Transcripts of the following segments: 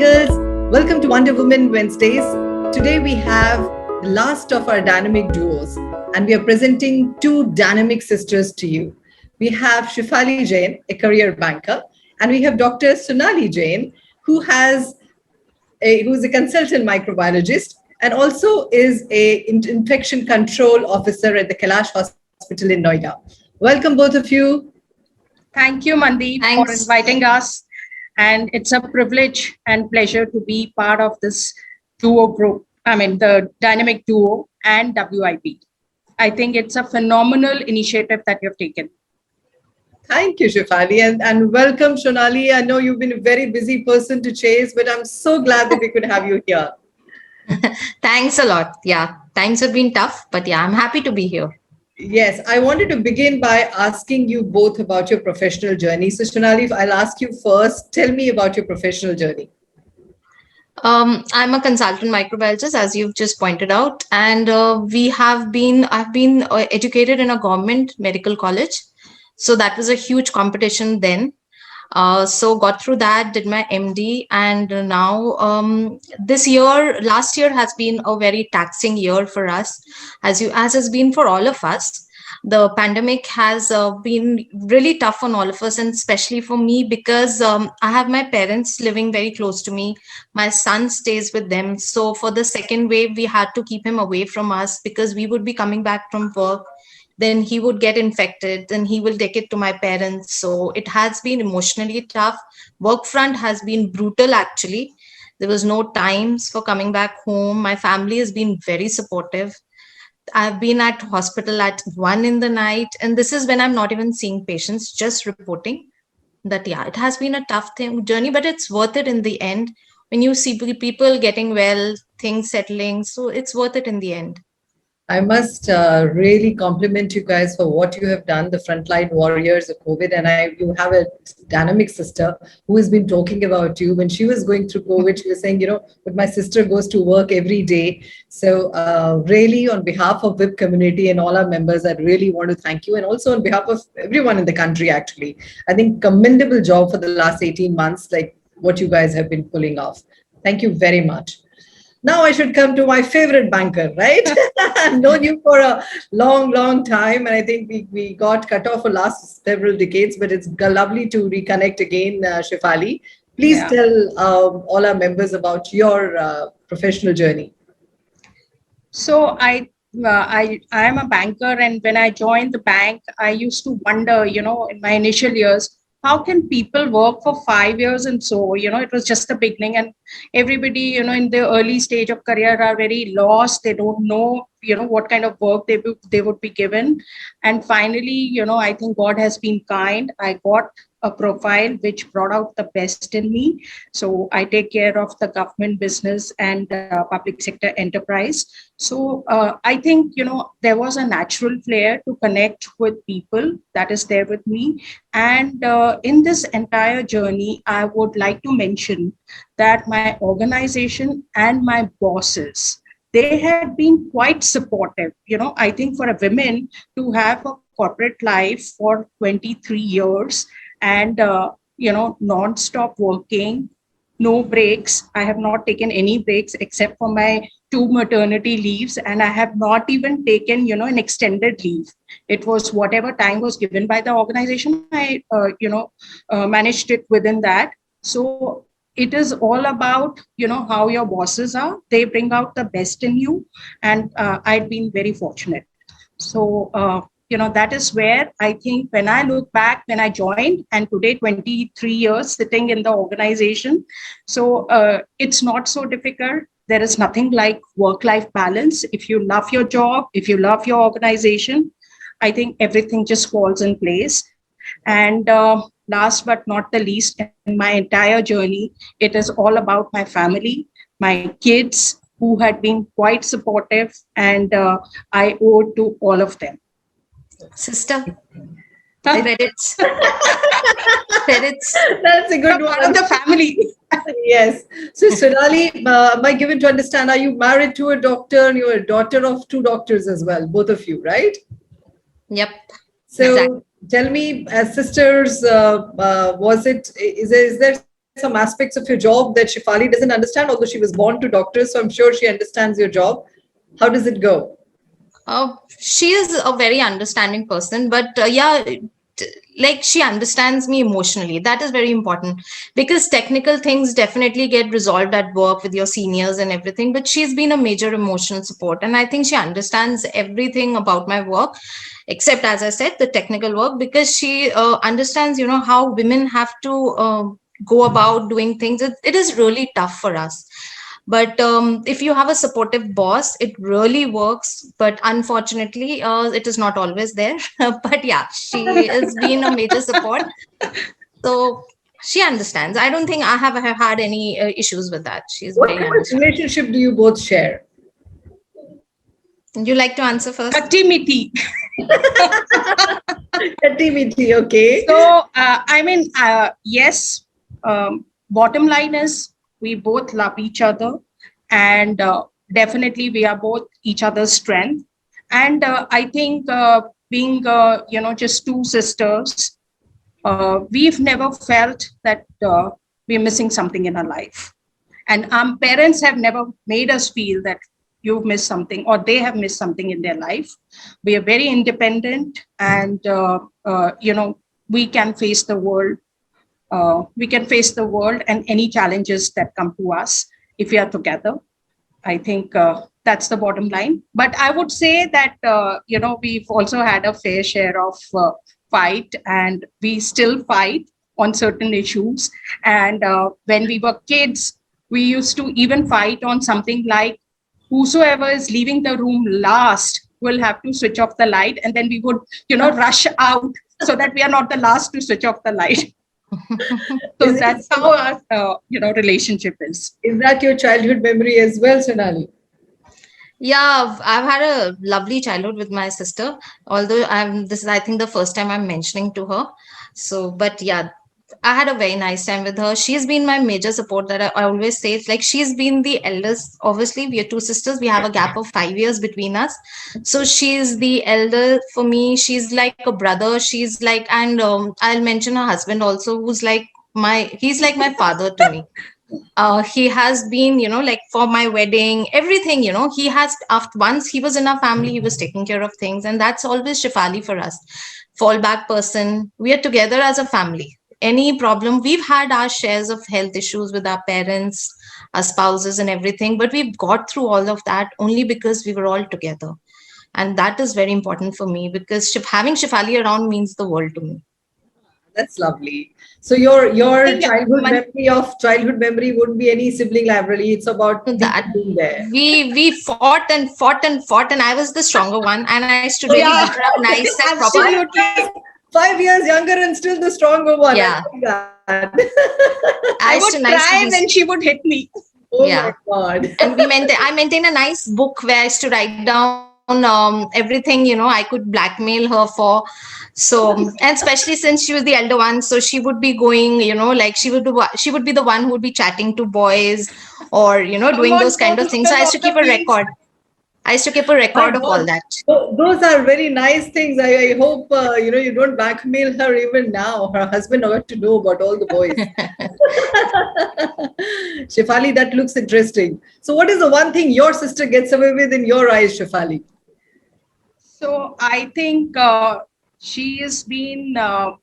girls, welcome to Wonder Woman Wednesdays. Today we have the last of our dynamic duos and we are presenting two dynamic sisters to you. We have Shifali Jain, a career banker, and we have Dr. Sonali Jain, who is a consultant microbiologist and also is a infection control officer at the Kailash Hospital in Noida. Welcome both of you. Thank you, Mandeep, for inviting us. And it's a privilege and pleasure to be part of this duo group. The dynamic duo and WiP. I think it's a phenomenal initiative that you've taken. Thank you, Shifali, and welcome, Sonali. I know you've been a very busy person to chase, but I'm so glad that we could have you here. Thanks a lot. Yeah, times have been tough, but yeah, I'm happy to be here. Yes, I wanted to begin by asking you both about your professional journey. So, Sonali, I'll ask you first. Tell me about your professional journey. I'm a consultant microbiologist, as you've just pointed out, and I've been educated in a government medical college. So that was a huge competition then. So got through that, did my MD, and now last year has been a very taxing year for us, as has been for all of us. The pandemic has been really tough on all of us, and especially for me because I have my parents living very close to me. My son stays with them. So for the second wave, we had to keep him away from us because we would be coming back from work. Then he would get infected, then he will take it to my parents. So it has been emotionally tough. Work front has been brutal, actually. There was no times for coming back home. My family has been very supportive. I've been at hospital at 1 in the night, and this is when I'm not even seeing patients, just reporting that, yeah, it has been a tough journey, but it's worth it in the end. When you see people getting well, things settling, so it's worth it in the end. I must really compliment you guys for what you have done, the frontline warriors of COVID. And you have a dynamic sister who has been talking about you. When she was going through COVID, she was saying, but my sister goes to work every day. So really, on behalf of WiP community and all our members, I really want to thank you. And also on behalf of everyone in the country, actually. I think commendable job for the last 18 months, like what you guys have been pulling off. Thank you very much. Now I should come to my favorite banker, right? I've known you for a long, long time. And I think we got cut off for last several decades, but it's lovely to reconnect again, Shifali. Please tell all our members about your professional journey. So I am a banker, and when I joined the bank, I used to wonder, in my initial years, how can people work for 5 years? And so, it was just the beginning, and everybody, in the early stage of career are very lost. They don't know, what kind of work they would be given. And finally, I think God has been kind. I got a profile which brought out the best in me. So I take care of the government business and public sector enterprise. So I think, there was a natural flair to connect with people that is there with me. And in this entire journey, I would like to mention that my organization and my bosses, they had been quite supportive. I think for a woman to have a corporate life for 23 years and, non-stop working, no breaks. I have not taken any breaks except for my 2 maternity leaves. And I have not even taken, an extended leave. It was whatever time was given by the organization. I, managed it within that. So it is all about, how your bosses are. They bring out the best in you. And I've been very fortunate. So, that is where I think when I look back, when I joined, and today 23 years sitting in the organization. So it's not so difficult. There is nothing like work-life balance. If you love your job, if you love your organization, I think everything just falls in place. And last but not the least, in my entire journey, it is all about my family, my kids, who had been quite supportive, and I owe to all of them. Sister, credits. Credits. That's a good one. Of the family. Yes. So, Sonali, am I given to understand, are you married to a doctor and you're a daughter of 2 doctors as well, both of you, right? Yep. So, exactly. Tell me, as sisters, is there some aspects of your job that Shifali doesn't understand, although she was born to doctors, so I'm sure she understands your job. How does it go? She is a very understanding person, but like she understands me emotionally. That is very important, because technical things definitely get resolved at work with your seniors and everything, but she's been a major emotional support, and I think she understands everything about my work, except, as I said, the technical work, because she understands, how women have to go about doing things. It is really tough for us. But if you have a supportive boss, it really works. But unfortunately, it is not always there. But yeah, she has been a major support. So she understands. I don't think I have had any issues with that. She's What very kind of understanding. relationship do you both share? Would you like to answer first? Activity. Activity, okay. So, yes, bottom line is we both love each other, and definitely we are both each other's strength. And I think being, just two sisters, we've never felt that we're missing something in our life. And our parents have never made us feel that you've missed something or they have missed something in their life. We are very independent, and we can face the world. We can face the world and any challenges that come to us if we are together. I think that's the bottom line. But I would say that we've also had a fair share of fight, and we still fight on certain issues. And when we were kids, we used to even fight on something like whosoever is leaving the room last will have to switch off the light, and then we would rush out so that we are not the last to switch off the light. So that's how our relationship is. Is that your childhood memory as well, Sonali? Yeah, I've had a lovely childhood with my sister. Although this is, I think, the first time I'm mentioning to her. So, but yeah, I had a very nice time with her. She's been my major support. That I always say, it's like she's been the eldest. Obviously, we are two sisters. We have a gap of 5 years between us. So she's the elder for me. She's like a brother. She's like, and I'll mention her husband also, who's like he's like my father to me. He has been, like for my wedding, everything, he has, after once he was in our family, he was taking care of things. And that's always Shifali for us. Fallback person. We are together as a family. Any problem, we've had our shares of health issues with our parents, our spouses and everything, but we've got through all of that only because we were all together. And that is very important for me, because having Shifali around means the world to me. That's lovely. So your childhood memory wouldn't be any sibling rivalry. It's about that being there. We fought and fought and fought, and I was the stronger one, and I used to really beat her up nice and proper. 5 years younger and still the stronger one. Yeah. I would cry when she would hit me. Oh my God. And I maintain a nice book where I used to write down everything, I could blackmail her for. So, and especially since she was the elder one, so she would be going, like she would be the one who would be chatting to boys or, doing those kind of things. So I used to keep a record. Of all that. Those are very nice things. I hope, you don't blackmail her even now. Her husband got to know about all the boys. Shifali, that looks interesting. So what is the one thing your sister gets away with in your eyes, Shifali? So I think she has been, while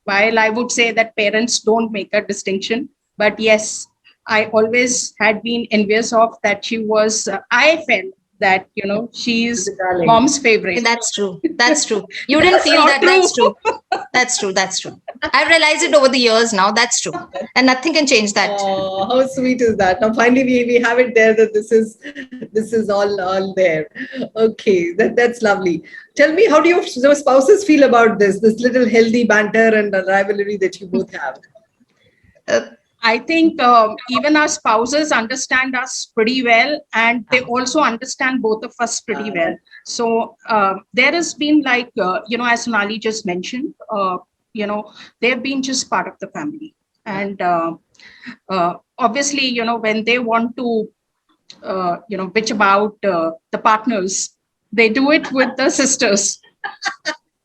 I would say that parents don't make a distinction, but yes, I always had been envious of that. She was, I felt that, she's mom's favorite. That's true. You didn't feel that. That's true. That's true. I've realized it over the years now. That's true. And nothing can change that. Oh, how sweet is that? Now finally we have it there, that this is all there. Okay, that's lovely. Tell me, how do your spouses feel about this little healthy banter and rivalry that you both have? I think even our spouses understand us pretty well, and they also understand both of us pretty well. So there has been like, as Sonali just mentioned, they've been just part of the family. And obviously, when they want to, bitch about the partners, they do it with the sisters.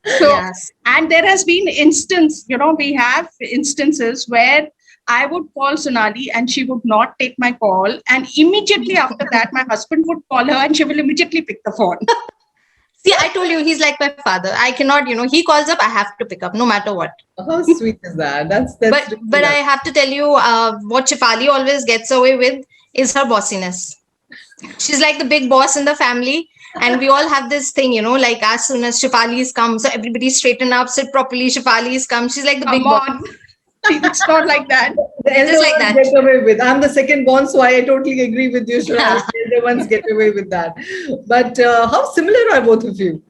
So, yes. And there has been we have instances where I would call Sonali and she would not take my call. And immediately after that, my husband would call her and she will immediately pick the phone. See, I told you he's like my father. I cannot, he calls up, I have to pick up no matter what. How sweet is that? That's But really but I nice. have to tell you, what Shifali always gets away with is her bossiness. She's like the big boss in the family. And we all have this thing, like as soon as Shifali's come, so everybody straighten up, sit properly. Shifali's come. She's like the Come big boss. on. It's not like that. The elder Just like ones that. get away with. I'm the second born, so I totally agree with you, Shiraj. Yeah. The elder ones get away with that. But how similar are both of you?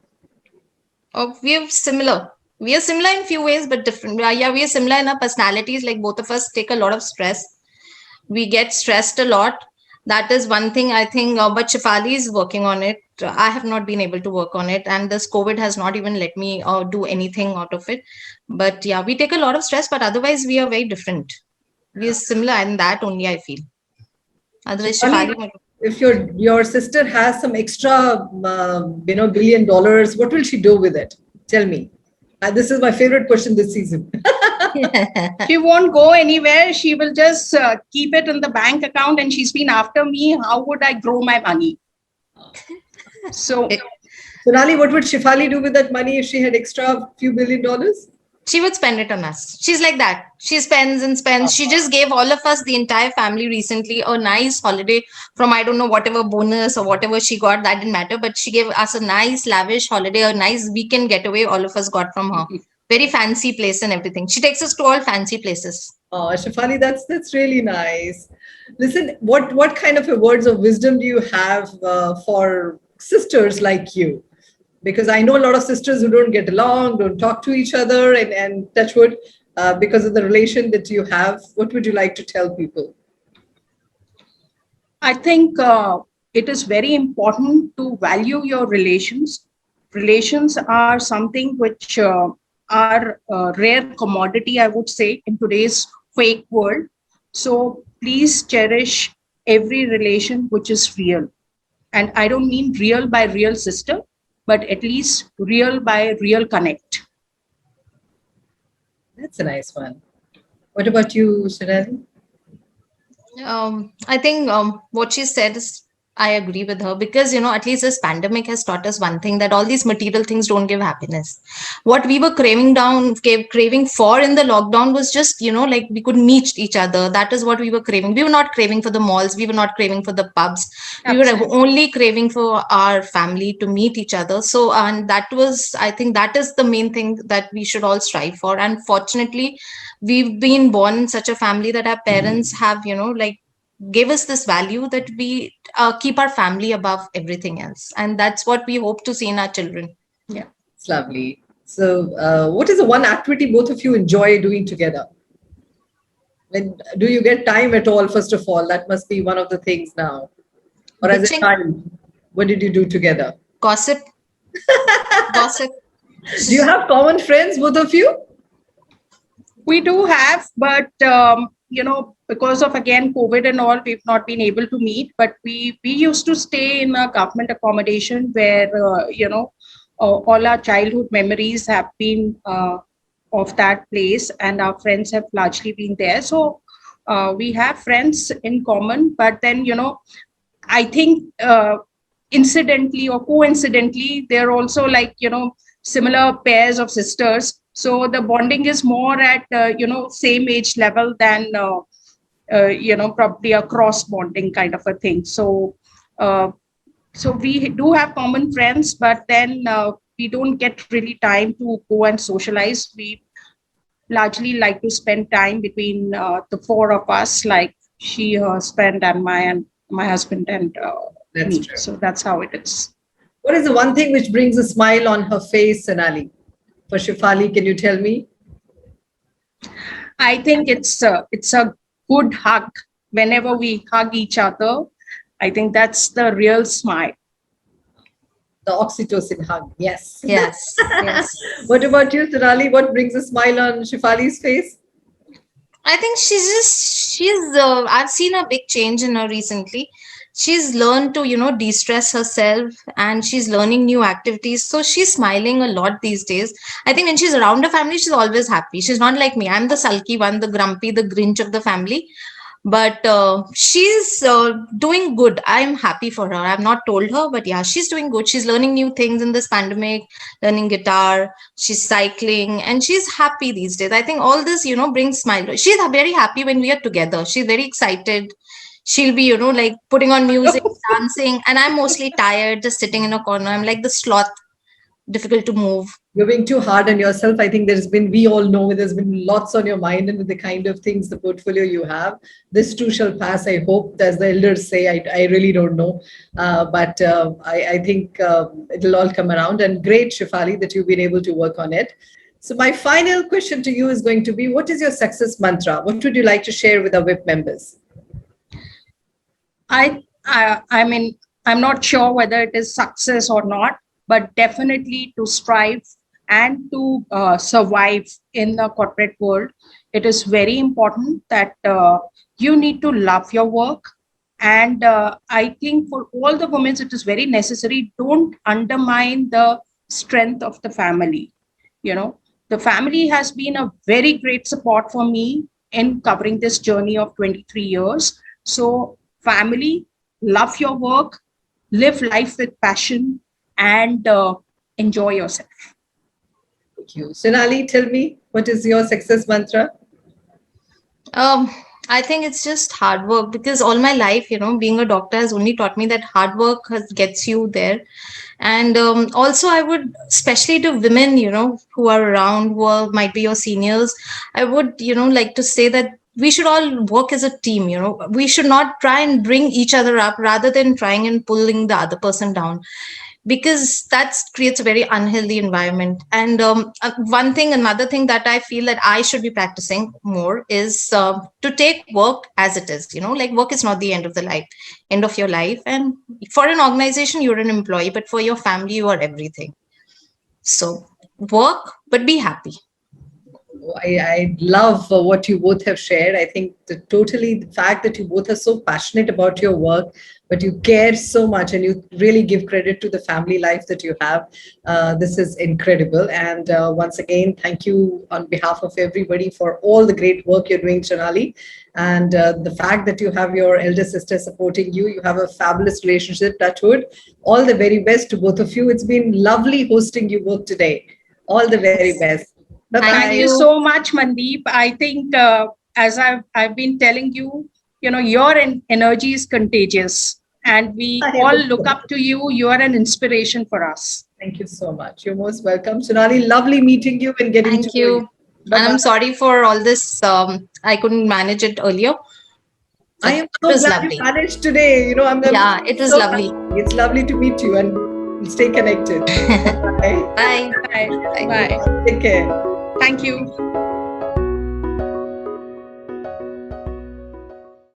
Oh, we are similar. We are similar in few ways, but different. Yeah, we are similar in our personalities. Like both of us take a lot of stress. We get stressed a lot. That is one thing I think. But Shifali is working on it. I have not been able to work on it, and this COVID has not even let me do anything out of it. But yeah, we take a lot of stress, but otherwise we are very different. We are similar in that only, I feel. Otherwise, Shifali, Shifali. if your sister has some extra, $1 billion, what will she do with it? Tell me. This is my favorite question this season. She won't go anywhere. She will just keep it in the bank account. And she's been after me. How would I grow my money? So Sonali, what would Shifali do with that money if she had extra few $1 billion? She would spend it on us. She's like that. She spends and spends. She just gave all of us, the entire family, recently a nice holiday from, I don't know, whatever bonus or whatever she got, that didn't matter. But she gave us a nice, lavish holiday, a nice weekend getaway all of us got from her. Very fancy place and everything. She takes us to all fancy places. Oh, Shifali, that's really nice. Listen, what kind of words of wisdom do you have for sisters like you? Because I know a lot of sisters who don't get along, don't talk to each other, and touch wood, because of the relation that you have. What would you like to tell people? I think it is very important to value your relations. Relations are something which are a rare commodity, I would say, in today's fake world. So please cherish every relation which is real. And I don't mean real by real sister, but at least real by real connect. That's a nice one. What about you, Shirali? I think what she said is, I agree with her, because at least this pandemic has taught us one thing, that all these material things don't give happiness. What we were craving for in the lockdown was just like we could meet each other. That is what we were craving. We were not craving for the malls. We were not craving for the pubs. Absolutely. We were only craving for our family to meet each other. So, and I think that is the main thing that we should all strive for. And fortunately, we've been born in such a family that our parents have gave us this value that we keep our family above everything else, and that's what we hope to see in our children. Yeah, It's lovely. So, what is the one activity both of you enjoy doing together? Do you get time at all? First of all, that must be one of the things now. Or as a Bitching. child, what did you do together? Gossip. Gossip. Do you have common friends, both of you? we do have, but because of again COVID and all, we've not been able to meet. But we used to stay in a government accommodation where all our childhood memories have been of that place, and our friends have largely been there. So we have friends in common, but then I think incidentally or coincidentally, they're also similar pairs of sisters. So the bonding is more at same age level than probably a cross bonding kind of a thing. So so we do have common friends, but then we don't get really time to go and socialize. We largely like to spend time between the four of us, like she, her husband, and my husband and That's me. true. So that's how it is. What is the one thing which brings a smile on her face, Sonali? For Shifali, can you tell me? I think it's a good hug. Whenever we hug each other, I think that's the real smile. The oxytocin hug. Yes. Yes. Yes. What about you, Sonali? What brings a smile on Shifali's face? I think she's I've seen a big change in her recently. she's learned to, de-stress herself, and she's learning new activities. So she's smiling a lot these days. I think when she's around her family, she's always happy. She's not like me. I'm the sulky one, the grumpy, the Grinch of the family. But she's doing good. I'm happy for her. I've not told her, but yeah, she's doing good. She's learning new things in this pandemic, learning guitar, she's cycling, and she's happy these days. I think all this, brings smile. She's very happy when we are together. She's very excited. She'll be, like putting on music, dancing, and I'm mostly tired, just sitting in a corner. I'm like the sloth, difficult to move. You're being too hard on yourself. I think we all know there's been lots on your mind, and with the kind of things, the portfolio you have, this too shall pass. I hope, as the elders say. I really don't know. But I think it'll all come around. And great, Shifali, that you've been able to work on it. So my final question to you is going to be, what is your success mantra? What would you like to share with our WiP members? I mean, I'm not sure whether it is success or not, but definitely to strive and to survive in the corporate world, it is very important that you need to love your work. And I think for all the women, it is very necessary. Don't undermine the strength of the family. The family has been a very great support for me in covering this journey of 23 years. So family, love your work, live life with passion, and enjoy yourself. Thank you. Sonali, tell me, what is your success mantra? I think it's just hard work, because all my life, being a doctor has only taught me that hard work gets you there. And also, I would, especially to women, who are around, might be your seniors, I would, like to say that we should all work as a team. We should not try and bring each other up rather than trying and pulling the other person down, because that creates a very unhealthy environment. And another thing that I feel that I should be practicing more is to take work as it is. Like, work is not the end of your life. And for an organization, you're an employee, but for your family, you are everything. So work, but be happy. I love what you both have shared. I think the fact that you both are so passionate about your work, but you care so much and you really give credit to the family life that you have. This is incredible. And once again, thank you on behalf of everybody for all the great work you're doing, Sonali. And the fact that you have your elder sister supporting you, you have a fabulous relationship, touchwood. All the very best to both of you. It's been lovely hosting you both today. All the very best. Bye-bye. Thank you so much, Mandeep. I think as I've been telling you, your energy is contagious, and we all look up to you. You are an inspiration for us. Thank you so much. You're most welcome. Sonali, lovely meeting you and getting Thank you. And I'm sorry for all this. I couldn't manage it earlier. I am so glad you managed today. Yeah, it was lovely. Happy. It's lovely to meet you, and we'll stay connected. Bye. Bye. Bye. Take care. Thank you.